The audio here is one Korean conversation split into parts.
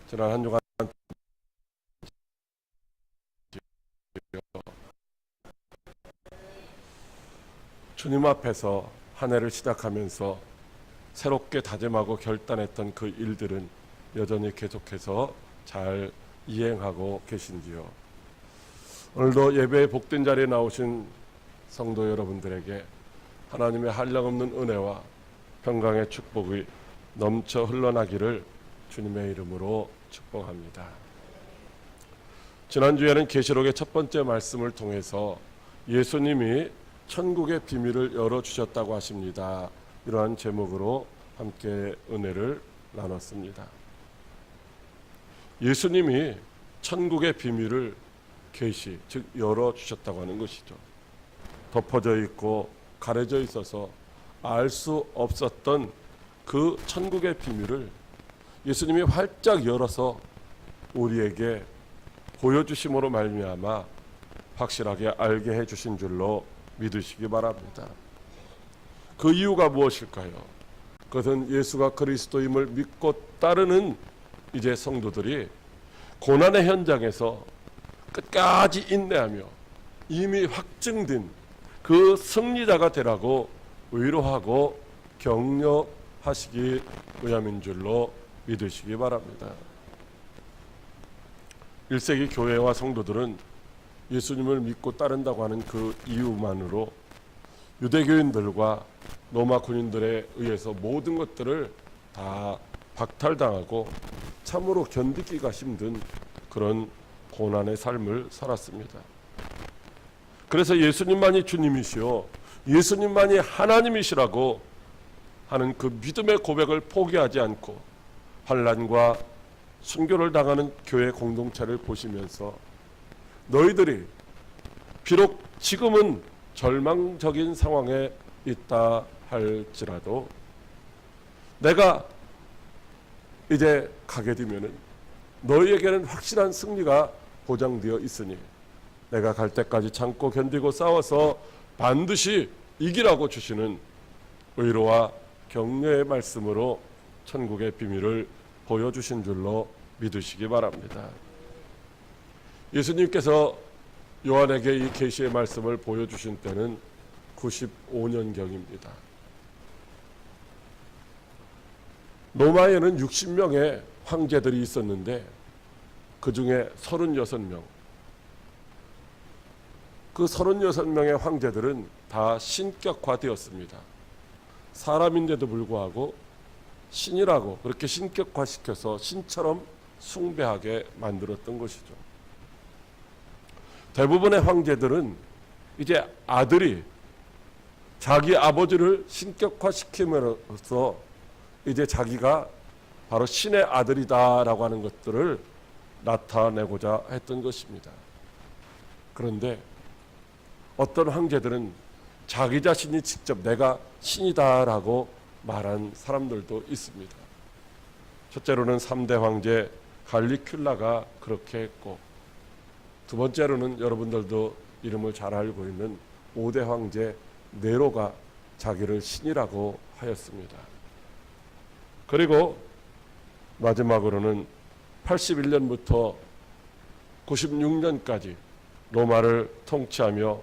지난 한 주간 주님 앞에서 한 해를 시작하면서 새롭게 다짐하고 결단했던 그 일들은 여전히 계속해서 잘 이행하고 계신지요? 오늘도 예배의 복된 자리에 나오신 성도 여러분들에게 하나님의 한량없는 은혜와 평강의 축복이 넘쳐 흘러나기를 주님의 이름으로 축복합니다. 지난주에는 계시록의 첫 번째 말씀을 통해서 예수님이 천국의 비밀을 열어주셨다고 하십니다. 이러한 제목으로 함께 은혜를 나눴습니다. 예수님이 천국의 비밀을 계시, 즉 열어주셨다고 하는 것이죠. 덮어져 있고 가려져 있어서 알 수 없었던 그 천국의 비밀을 예수님이 활짝 열어서 우리에게 보여주심으로 말미암아 확실하게 알게 해주신 줄로 믿으시기 바랍니다. 그 이유가 무엇일까요? 그것은 예수가 그리스도임을 믿고 따르는 이제 성도들이 고난의 현장에서 끝까지 인내하며 이미 확증된 그 승리자가 되라고 위로하고 격려하시기 위함인 줄로 믿으시기 바랍니다. 1세기 교회와 성도들은 예수님을 믿고 따른다고 하는 그 이유만으로 유대교인들과 로마 군인들에 의해서 모든 것들을 다 박탈당하고 참으로 견디기가 힘든 그런 고난의 삶을 살았습니다. 그래서 예수님만이 주님이시오, 예수님만이 하나님이시라고 하는 그 믿음의 고백을 포기하지 않고 환난과 순교를 당하는 교회 공동체를 보시면서 너희들이 비록 지금은 절망적인 상황에 있다 할지라도 내가 이제 가게 되면은 너희에게는 확실한 승리가 보장되어 있으니 내가 갈 때까지 참고 견디고 싸워서 반드시 이기라고 주시는 위로와 격려의 말씀으로 천국의 비밀을 보여주신 줄로 믿으시기 바랍니다. 예수님께서 요한에게 이 계시의 말씀을 보여주신 때는 95년경입니다. 로마에는 60명의 황제들이 있었는데 그 중에 36명, 그 36명의 황제들은 다 신격화되었습니다. 사람인데도 불구하고 신이라고 그렇게 신격화시켜서 신처럼 숭배하게 만들었던 것이죠. 대부분의 황제들은 이제 아들이 자기 아버지를 신격화시킴으로써 이제 자기가 바로 신의 아들이다라고 하는 것들을 나타내고자 했던 것입니다. 그런데 어떤 황제들은 자기 자신이 직접 내가 신이다라고 말한 사람들도 있습니다. 첫째로는 3대 황제 갈리큘라가 그렇게 했고, 두 번째로는 여러분들도 이름을 잘 알고 있는 5대 황제 네로가 자기를 신이라고 하였습니다. 그리고 마지막으로는 81년부터 96년까지 로마를 통치하며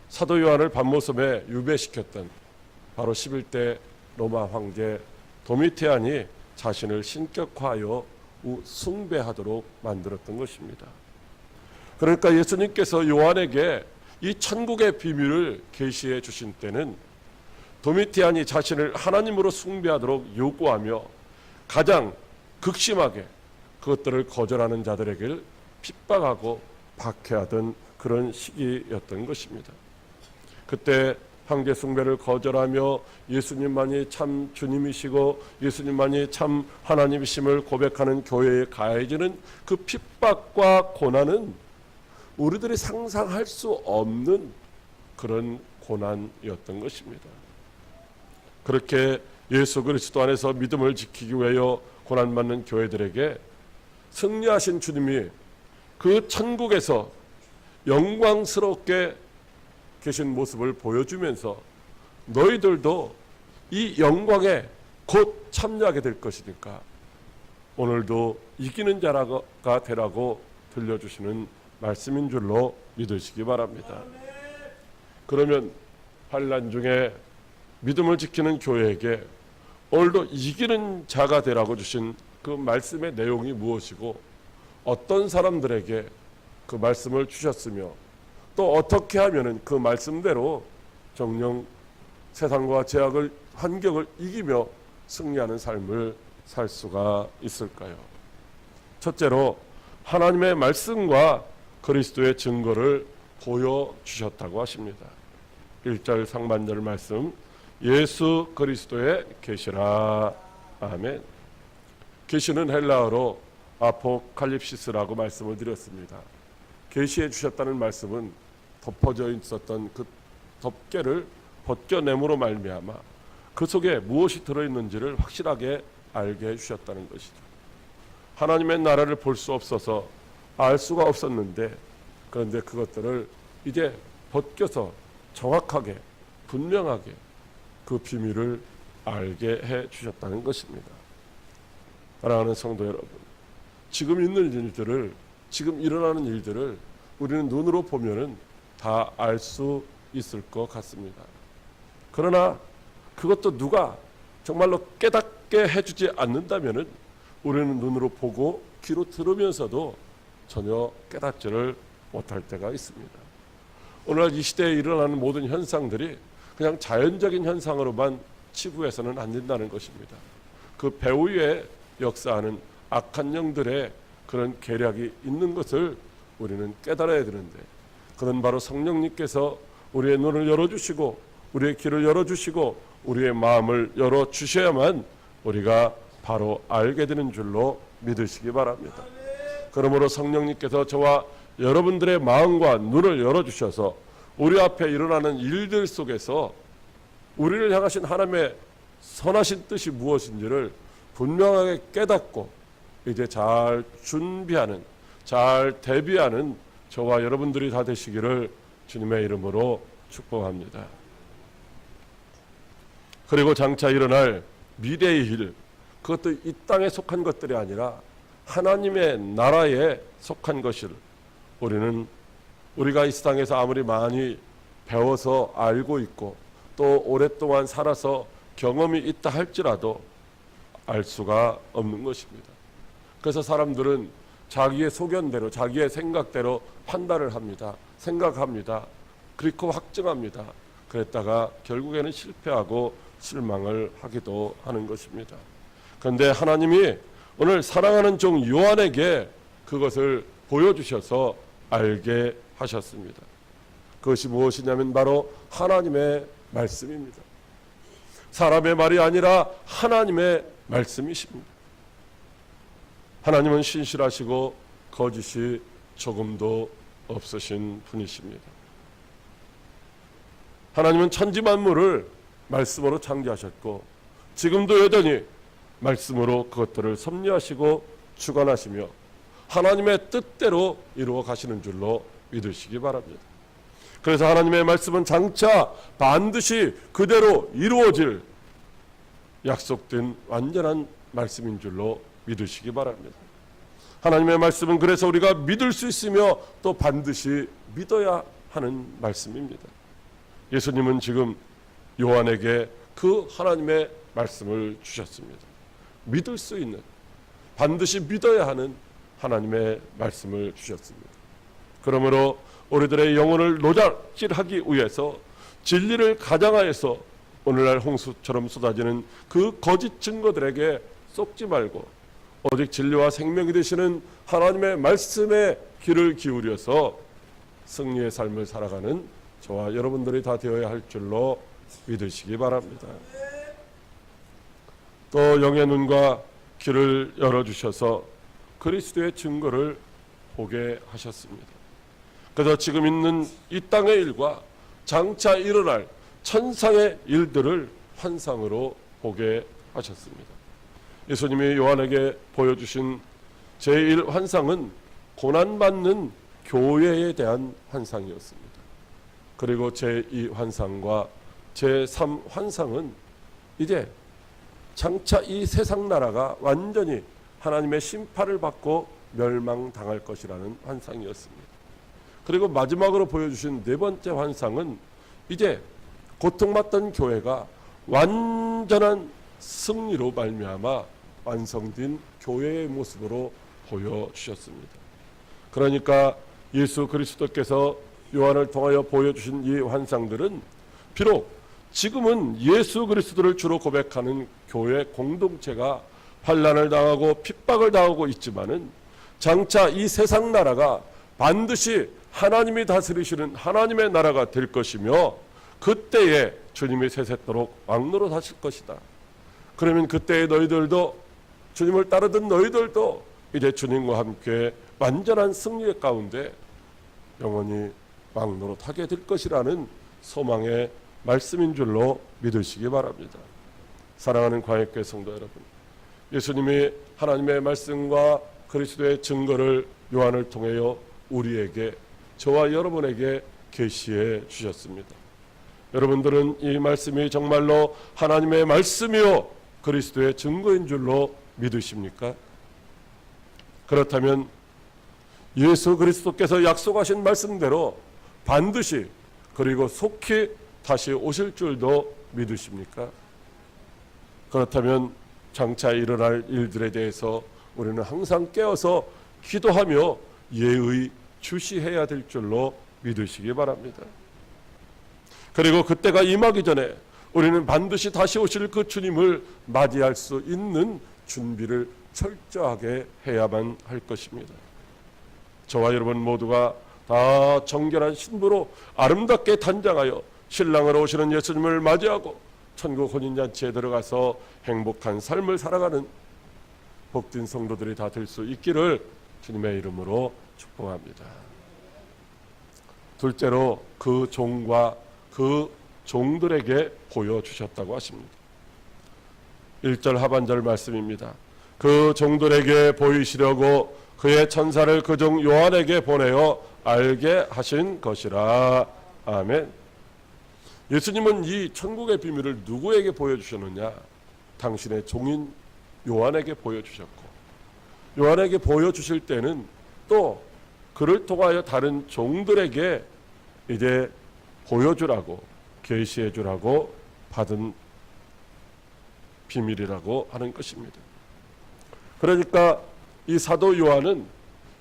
사도 요한을 밤모섬에 유배시켰던 바로 11대 로마 황제 도미티안이 자신을 신격화하여 숭배하도록 만들었던 것입니다. 그러니까 예수님께서 요한에게 이 천국의 비밀을 계시해 주신 때는 도미티안이 자신을 하나님으로 숭배하도록 요구하며 가장 극심하게 그것들을 거절하는 자들에게 핍박하고 박해하던 그런 시기였던 것입니다. 그때 황제 숭배를 거절하며 예수님만이 참 주님이시고 예수님만이 참 하나님이심을 고백하는 교회에 가해지는 그 핍박과 고난은 우리들이 상상할 수 없는 그런 고난이었던 것입니다. 그렇게 예수 그리스도 안에서 믿음을 지키기 위하여 고난받는 교회들에게 승리하신 주님이 그 천국에서 영광스럽게 계신 모습을 보여주면서 너희들도 이 영광에 곧 참여하게 될 것이니까 오늘도 이기는 자가 되라고 들려주시는 말씀인 줄로 믿으시기 바랍니다. 그러면 환난 중에 믿음을 지키는 교회에게 오늘도 이기는 자가 되라고 주신 그 말씀의 내용이 무엇이고 어떤 사람들에게 그 말씀을 주셨으며 또 어떻게 하면 그 말씀대로 정녕 세상과 제약을 환경을 이기며 승리하는 삶을 살 수가 있을까요? 첫째로 하나님의 말씀과 그리스도의 증거를 보여주셨다고 하십니다. 1절 상반절 말씀, 예수 그리스도의 계시라. 아멘. 계시는 헬라어로 아포칼립시스라고 말씀을 드렸습니다. 계시해 주셨다는 말씀은 덮어져 있었던 그 덮개를 벗겨냄으로 말미암아 그 속에 무엇이 들어있는지를 확실하게 알게 해주셨다는 것이죠. 하나님의 나라를 볼 수 없어서 알 수가 없었는데, 그런데 그것들을 이제 벗겨서 정확하게 분명하게 그 비밀을 알게 해주셨다는 것입니다. 사랑하는 성도 여러분, 지금 있는 일들을, 지금 일어나는 일들을 우리는 눈으로 보면은 다 알 수 있을 것 같습니다. 그러나 그것도 누가 정말로 깨닫게 해주지 않는다면은 우리는 눈으로 보고 귀로 들으면서도 전혀 깨닫지를 못할 때가 있습니다. 오늘날 이 시대에 일어나는 모든 현상들이 그냥 자연적인 현상으로만 치부해서는 안 된다는 것입니다. 그 배후에 역사하는 악한 영들의 그런 계략이 있는 것을 우리는 깨달아야 되는데, 그는 바로 성령님께서 우리의 눈을 열어주시고 우리의 귀를 열어주시고 우리의 마음을 열어주셔야만 우리가 바로 알게 되는 줄로 믿으시기 바랍니다. 그러므로 성령님께서 저와 여러분들의 마음과 눈을 열어주셔서 우리 앞에 일어나는 일들 속에서 우리를 향하신 하나님의 선하신 뜻이 무엇인지를 분명하게 깨닫고 이제 잘 준비하는, 잘 대비하는 저와 여러분들이 다 되시기를 주님의 이름으로 축복합니다. 그리고 장차 일어날 미래의 일, 그것도 이 땅에 속한 것들이 아니라 하나님의 나라에 속한 것을 우리가 이 세상에서 아무리 많이 배워서 알고 있고 또 오랫동안 살아서 경험이 있다 할지라도 알 수가 없는 것입니다. 그래서 사람들은 자기의 소견대로, 자기의 생각대로 판단을 합니다. 생각합니다. 그리고 확증합니다. 그랬다가 결국에는 실패하고 실망을 하기도 하는 것입니다. 그런데 하나님이 오늘 사랑하는 종 요한에게 그것을 보여주셔서 알게 하셨습니다. 그것이 무엇이냐면 바로 하나님의 말씀입니다. 사람의 말이 아니라 하나님의 말씀이십니다. 하나님은 신실하시고 거짓이 조금도 없으신 분이십니다. 하나님은 천지 만물을 말씀으로 창조하셨고 지금도 여전히 말씀으로 그것들을 섭리하시고 주관하시며 하나님의 뜻대로 이루어 가시는 줄로 믿으시기 바랍니다. 그래서 하나님의 말씀은 장차 반드시 그대로 이루어질 약속된 완전한 말씀인 줄로 믿으시기 바랍니다. 하나님의 말씀은 그래서 우리가 믿을 수 있으며 또 반드시 믿어야 하는 말씀입니다. 예수님은 지금 요한에게 그 하나님의 말씀을 주셨습니다. 믿을 수 있는, 반드시 믿어야 하는 하나님의 말씀을 주셨습니다. 그러므로 우리들의 영혼을 노작질하기 위해서 진리를 가장하여서 오늘날 홍수처럼 쏟아지는 그 거짓 증거들에게 속지 말고 오직 진리와 생명이 되시는 하나님의 말씀에 귀를 기울여서 승리의 삶을 살아가는 저와 여러분들이 다 되어야 할 줄로 믿으시기 바랍니다. 또 영의 눈과 귀를 열어주셔서 그리스도의 증거를 보게 하셨습니다. 그래서 지금 있는 이 땅의 일과 장차 일어날 천상의 일들을 환상으로 보게 하셨습니다. 예수님이 요한에게 보여주신 제1환상은 고난받는 교회에 대한 환상이었습니다. 그리고 제2환상과 제3환상은 이제 장차 이 세상 나라가 완전히 하나님의 심판을 받고 멸망당할 것이라는 환상이었습니다. 그리고 마지막으로 보여주신 네 번째 환상은 이제 고통받던 교회가 완전한 승리로 말미암아 완성된 교회의 모습으로 보여주셨습니다. 그러니까 예수 그리스도께서 요한을 통하여 보여주신 이 환상들은 비록 지금은 예수 그리스도를 주로 고백하는 교회 공동체가 환난을 당하고 핍박을 당하고 있지만은 장차 이 세상 나라가 반드시 하나님이 다스리시는 하나님의 나라가 될 것이며 그때에 주님이 세세토록 왕노로 하실 것이다. 그러면 그때의 너희들도 주님을 따르던 너희들도 이제 주님과 함께 완전한 승리 가운데 영원히 왕노로 타게 될 것이라는 소망의 말씀인 줄로 믿으시기 바랍니다. 사랑하는 광역교회 성도 여러분, 예수님이 하나님의 말씀과 그리스도의 증거를 요한을 통하여 우리에게, 저와 여러분에게 계시해 주셨습니다. 여러분들은 이 말씀이 정말로 하나님의 말씀이요 그리스도의 증거인 줄로 믿으십니까? 그렇다면 예수 그리스도께서 약속하신 말씀대로 반드시 그리고 속히 다시 오실 줄도 믿으십니까? 그렇다면 장차 일어날 일들에 대해서 우리는 항상 깨어서 기도하며 예의 주시해야 될 줄로 믿으시기 바랍니다. 그리고 그때가 임하기 전에 우리는 반드시 다시 오실 그 주님을 맞이할 수 있는 준비를 철저하게 해야만 할 것입니다. 저와 여러분 모두가 다 정결한 신부로 아름답게 단장하여 신랑으로 오시는 예수님을 맞이하고 천국 혼인잔치에 들어가서 행복한 삶을 살아가는 복된 성도들이 다 될 수 있기를 주님의 이름으로 축복합니다. 둘째로 그 종과 그 종들에게 보여주셨다고 하십니다. 1절 하반절 말씀입니다. 그 종들에게 보이시려고 그의 천사를 그 종 요한에게 보내어 알게 하신 것이라. 아멘. 예수님은 이 천국의 비밀을 누구에게 보여주셨느냐? 당신의 종인 요한에게 보여주셨고, 요한에게 보여주실 때는 또 그를 통하여 다른 종들에게 이제 보여주라고, 계시해 주라고 받은 비밀이라고 하는 것입니다. 그러니까 이 사도 요한은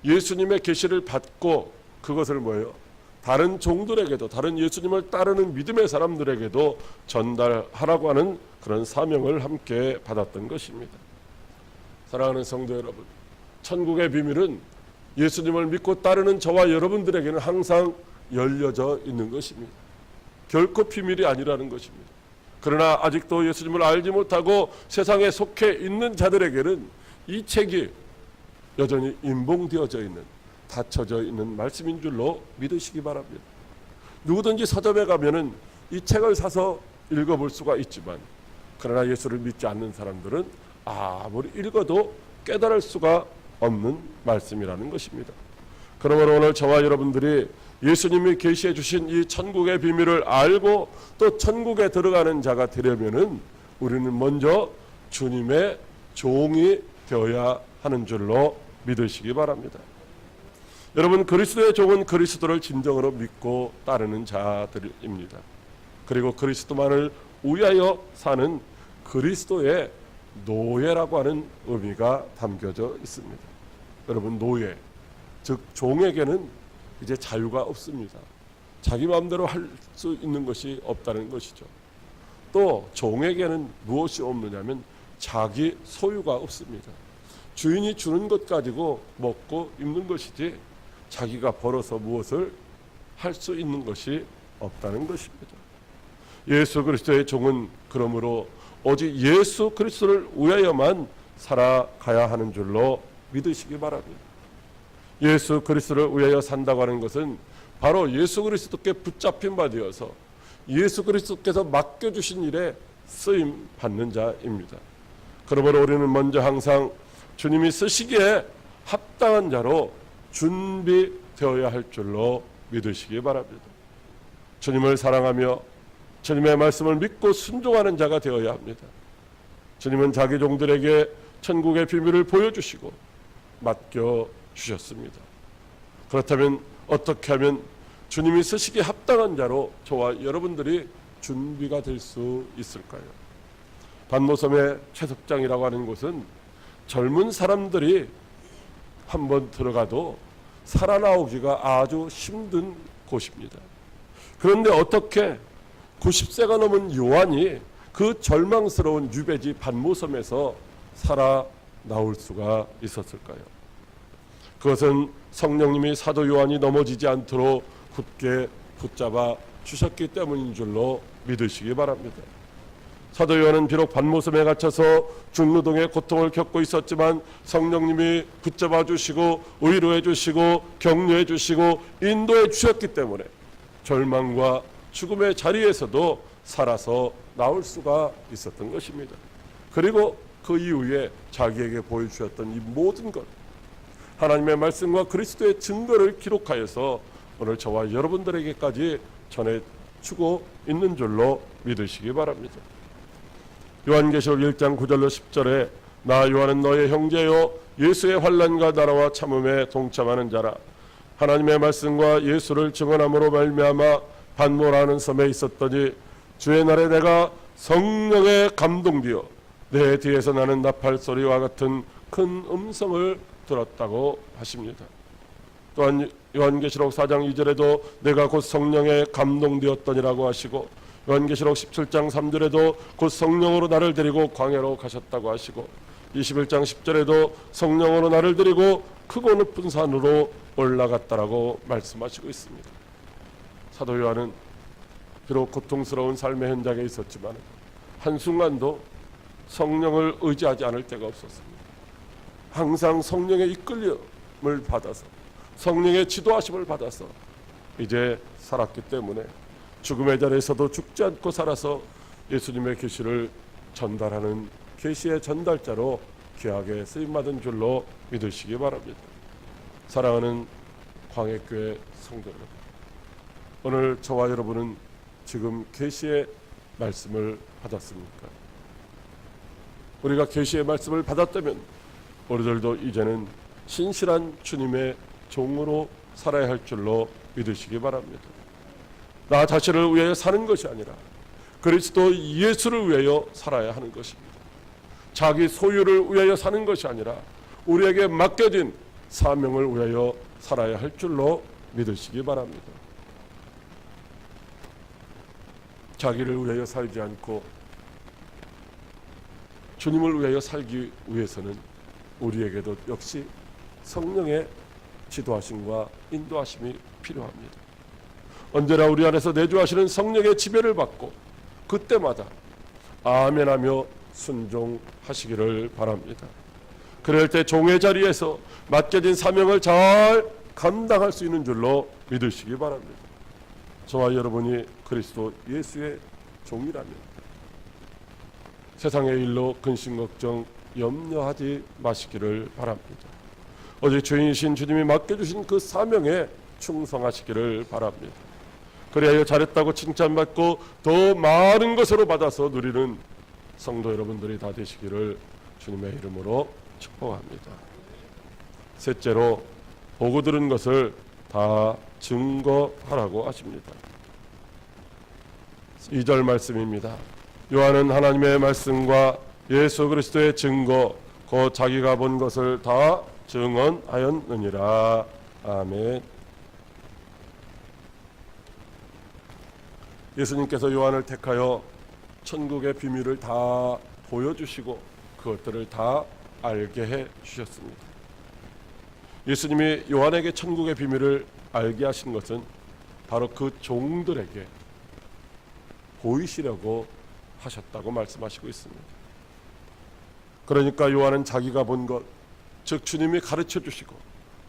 예수님의 계시를 받고 그것을 뭐예요? 다른 종들에게도, 다른 예수님을 따르는 믿음의 사람들에게도 전달하라고 하는 그런 사명을 함께 받았던 것입니다. 사랑하는 성도 여러분, 천국의 비밀은 예수님을 믿고 따르는 저와 여러분들에게는 항상 열려져 있는 것입니다. 결코 비밀이 아니라는 것입니다. 그러나 아직도 예수님을 알지 못하고 세상에 속해 있는 자들에게는 이 책이 여전히 인봉되어져 있는, 닫혀져 있는 말씀인 줄로 믿으시기 바랍니다. 누구든지 서점에 가면은 이 책을 사서 읽어볼 수가 있지만, 그러나 예수를 믿지 않는 사람들은 아무리 읽어도 깨달을 수가 없는 말씀이라는 것입니다. 그러므로 오늘 저와 여러분들이 예수님이 계시해 주신 이 천국의 비밀을 알고 또 천국에 들어가는 자가 되려면은 우리는 먼저 주님의 종이 되어야 하는 줄로 믿으시기 바랍니다. 여러분, 그리스도의 종은 그리스도를 진정으로 믿고 따르는 자들입니다. 그리고 그리스도만을 위하여 사는 그리스도의 노예라고 하는 의미가 담겨져 있습니다. 여러분, 노예, 즉 종에게는 이제 자유가 없습니다. 자기 마음대로 할 수 있는 것이 없다는 것이죠. 또 종에게는 무엇이 없느냐면 자기 소유가 없습니다. 주인이 주는 것 가지고 먹고 입는 것이지 자기가 벌어서 무엇을 할 수 있는 것이 없다는 것입니다. 예수 그리스도의 종은 그러므로 오직 예수 그리스도를 위하여만 살아가야 하는 줄로 믿으시기 바랍니다. 예수 그리스도를 위하여 산다고 하는 것은 바로 예수 그리스도께 붙잡힌 바 되어서 예수 그리스도께서 맡겨주신 일에 쓰임 받는 자입니다. 그러므로 우리는 먼저 항상 주님이 쓰시기에 합당한 자로 준비되어야 할 줄로 믿으시기 바랍니다. 주님을 사랑하며 주님의 말씀을 믿고 순종하는 자가 되어야 합니다. 주님은 자기 종들에게 천국의 비밀을 보여주시고 맡겨주셨습니다. 그렇다면 어떻게 하면 주님이 쓰시기에 합당한 자로 저와 여러분들이 준비가 될 수 있을까요? 반모섬의 채석장이라고 하는 곳은 젊은 사람들이 한번 들어가도 살아나오기가 아주 힘든 곳입니다. 그런데 어떻게 90세가 넘은 요한이 그 절망스러운 유배지 반모섬에서 살아나올 수가 있었을까요? 그것은 성령님이 사도 요한이 넘어지지 않도록 굳게 붙잡아 주셨기 때문인 줄로 믿으시기 바랍니다. 사도 요한은 비록 반모섬에 갇혀서 중노동의 고통을 겪고 있었지만 성령님이 붙잡아 주시고 위로해 주시고 격려해 주시고 인도해 주셨기 때문에 절망과 죽음의 자리에서도 살아서 나올 수가 있었던 것입니다. 그리고 그 이후에 자기에게 보여주셨던 이 모든 것, 하나님의 말씀과 그리스도의 증거를 기록하여서 오늘 저와 여러분들에게까지 전해주고 있는 줄로 믿으시기 바랍니다. 요한계시록 1장 9절로 10절에 나 요한은 너의 형제요 예수의 환난과 나라와 참음에 동참하는 자라. 하나님의 말씀과 예수를 증언함으로 말미암아 반모라는 섬에 있었더니 주의 날에 내가 성령에 감동되어 내 뒤에서 나는 나팔 소리와 같은 큰 음성을 들었다고 하십니다. 또한 요한계시록 4장 2절에도 내가 곧 성령에 감동되었더니라고 하시고 요한계시록 17장 3절에도 곧 성령으로 나를 데리고 광야로 가셨다고 하시고 21장 10절에도 성령으로 나를 데리고 크고 높은 산으로 올라갔다라고 말씀하시고 있습니다. 사도 요한은 비록 고통스러운 삶의 현장에 있었지만 한순간도 성령을 의지하지 않을 때가 없었습니다. 항상 성령의 이끌림을 받아서 성령의 지도하심을 받아서 이제 살았기 때문에 죽음의 자리에서도 죽지 않고 살아서 예수님의 계시를 전달하는 계시의 전달자로 귀하게 쓰임받은 줄로 믿으시기 바랍니다. 사랑하는 광해교회 성도 여러분, 오늘 저와 여러분은 지금 계시의 말씀을 받았습니까? 우리가 계시의 말씀을 받았다면 우리들도 이제는 신실한 주님의 종으로 살아야 할 줄로 믿으시기 바랍니다. 나 자신을 위하여 사는 것이 아니라 그리스도 예수를 위하여 살아야 하는 것입니다. 자기 소유를 위하여 사는 것이 아니라 우리에게 맡겨진 사명을 위하여 살아야 할 줄로 믿으시기 바랍니다. 자기를 위하여 살지 않고 주님을 위하여 살기 위해서는 우리에게도 역시 성령의 지도하심과 인도하심이 필요합니다. 언제나 우리 안에서 내주하시는 성령의 지배를 받고 그때마다 아멘하며 순종하시기를 바랍니다. 그럴 때 종의 자리에서 맡겨진 사명을 잘 감당할 수 있는 줄로 믿으시기 바랍니다. 저와 여러분이 그리스도 예수의 종이라면 세상의 일로 근심 걱정 염려하지 마시기를 바랍니다. 어제 주인이신 주님이 맡겨주신 그 사명에 충성하시기를 바랍니다. 그리하여 잘했다고 칭찬받고 더 많은 것으로 받아서 누리는 성도 여러분들이 다 되시기를 주님의 이름으로 축복합니다. 셋째로 보고 들은 것을 다 증거하라고 하십니다. 2절 말씀입니다. 요한은 하나님의 말씀과 예수 그리스도의 증거 곧 자기가 본 것을 다 증언하였느니라. 아멘. 예수님께서 요한을 택하여 천국의 비밀을 다 보여주시고 그것들을 다 알게 해 주셨습니다. 예수님이 요한에게 천국의 비밀을 알게 하신 것은 바로 그 종들에게 보이시려고 하셨다고 말씀하시고 있습니다. 그러니까 요한은 자기가 본 것, 즉 주님이 가르쳐 주시고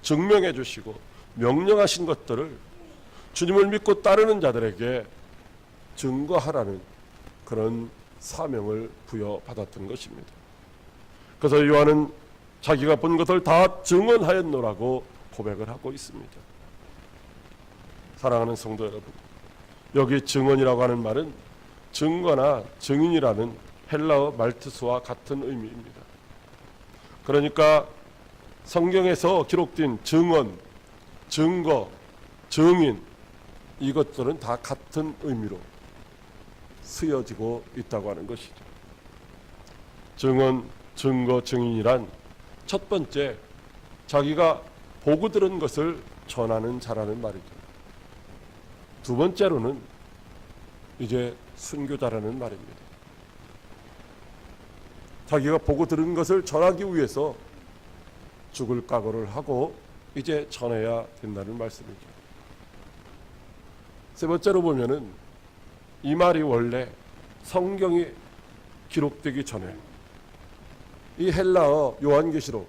증명해 주시고 명령하신 것들을 주님을 믿고 따르는 자들에게 증거하라는 그런 사명을 부여받았던 것입니다. 그래서 요한은 자기가 본 것을 다 증언하였노라고 고백을 하고 있습니다. 사랑하는 성도 여러분, 여기 증언이라고 하는 말은 증거나 증인이라는 헬라어 말투수와 같은 의미입니다. 그러니까 성경에서 기록된 증언, 증거, 증인, 이것들은 다 같은 의미로 쓰여지고 있다고 하는 것이죠. 증언, 증거, 증인이란 첫 번째, 자기가 보고 들은 것을 전하는 자라는 말이죠. 두 번째로는 이제 순교자라는 말입니다. 자기가 보고 들은 것을 전하기 위해서 죽을 각오를 하고 이제 전해야 된다는 말씀이죠. 세 번째로 보면은 이 말이 원래 성경이 기록되기 전에 이 헬라어 요한계시록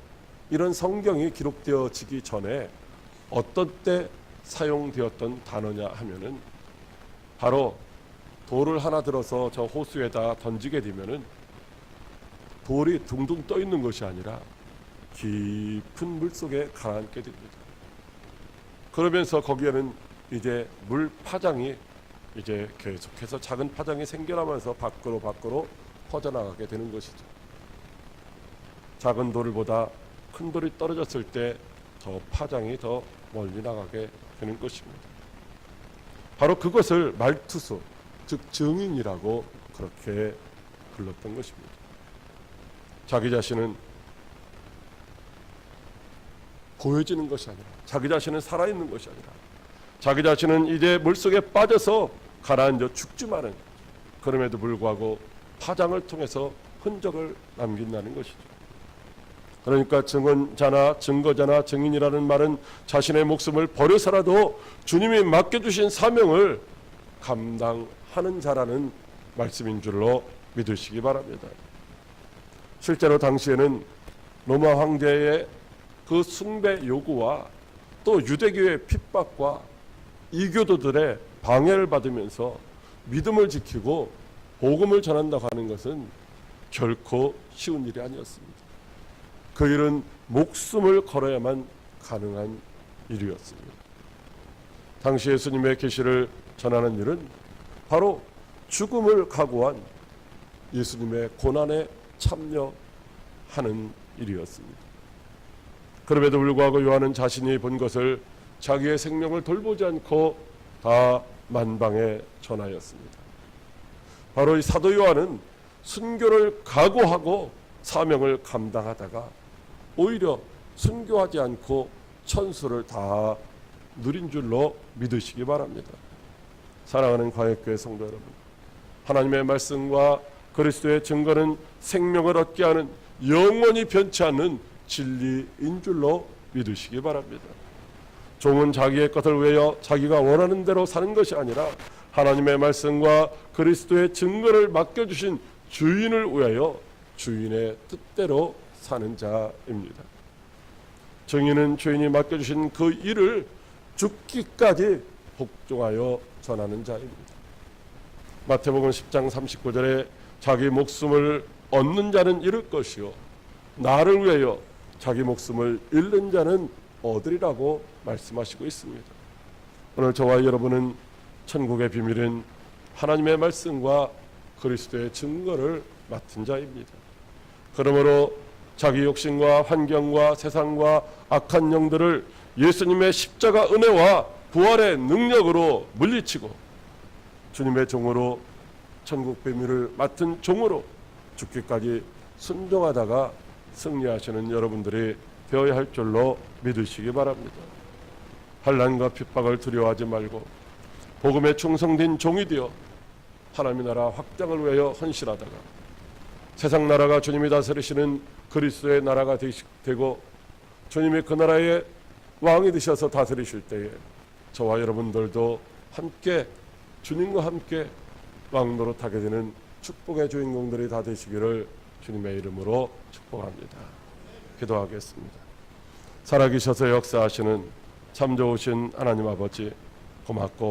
이런 성경이 기록되어지기 전에 어떤 때 사용되었던 단어냐 하면은 바로 돌을 하나 들어서 저 호수에다 던지게 되면은 돌이 둥둥 떠 있는 것이 아니라 깊은 물 속에 가라앉게 됩니다. 그러면서 거기에는 이제 물 파장이 이제 계속해서 작은 파장이 생겨나면서 밖으로 퍼져나가게 되는 것이죠. 작은 돌보다 큰 돌이 떨어졌을 때 더 파장이 더 멀리 나가게 되는 것입니다. 바로 그것을 말투수, 즉 증인이라고 그렇게 불렀던 것입니다. 자기 자신은 보여지는 것이 아니라, 자기 자신은 살아있는 것이 아니라, 자기 자신은 이제 물속에 빠져서 가라앉아 죽지만은 그럼에도 불구하고 파장을 통해서 흔적을 남긴다는 것이죠. 그러니까 증언자나 증거자나 증인이라는 말은 자신의 목숨을 버려서라도 주님이 맡겨주신 사명을 감당하는 자라는 말씀인 줄로 믿으시기 바랍니다. 실제로 당시에는 로마 황제의 그 숭배 요구와 또 유대교의 핍박과 이교도들의 방해를 받으면서 믿음을 지키고 복음을 전한다고 하는 것은 결코 쉬운 일이 아니었습니다. 그 일은 목숨을 걸어야만 가능한 일이었습니다. 당시 예수님의 계시를 전하는 일은 바로 죽음을 각오한 예수님의 고난에 참여하는 일이었습니다. 그럼에도 불구하고 요한은 자신이 본 것을 자기의 생명을 돌보지 않고 다 만방에 전하였습니다. 바로 이 사도 요한은 순교를 각오하고 사명을 감당하다가 오히려 순교하지 않고 천수를 다 누린 줄로 믿으시기 바랍니다. 사랑하는 광역교회 성도 여러분, 하나님의 말씀과 그리스도의 증거는 생명을 얻게 하는 영원히 변치 않는 진리인 줄로 믿으시기 바랍니다. 종은 자기의 것을 위하여 자기가 원하는 대로 사는 것이 아니라 하나님의 말씀과 그리스도의 증거를 맡겨주신 주인을 위하여 주인의 뜻대로 사는 자입니다. 증인은 주인이 맡겨주신 그 일을 죽기까지 복종하여 전하는 자입니다. 마태복음 10장 39절에 자기 목숨을 얻는 자는 잃을 것이요 나를 위하여 자기 목숨을 잃는 자는 얻으리라고 말씀하시고 있습니다. 오늘 저와 여러분은 천국의 비밀은 하나님의 말씀과 그리스도의 증거를 맡은 자입니다. 그러므로 자기 욕심과 환경과 세상과 악한 영들을 예수님의 십자가 은혜와 부활의 능력으로 물리치고 주님의 종으로 천국 비밀을 맡은 종으로 죽기까지 순종하다가 승리하시는 여러분들이 되어야 할 줄로 믿으시기 바랍니다. 환난과 핍박을 두려워하지 말고 복음에 충성된 종이 되어 하나님의 나라 확장을 위하여 헌신하다가 세상 나라가 주님이 다스리시는 그리스도의 나라가 되고 주님이 그 나라의 왕이 되셔서 다스리실 때에 저와 여러분들도 함께 주님과 함께 왕노릇하게 되는 축복의 주인공들이 다 되시기를 주님의 이름으로 축복합니다. 기도하겠습니다. 살아계셔서 역사하시는 참 좋으신 하나님 아버지 고맙고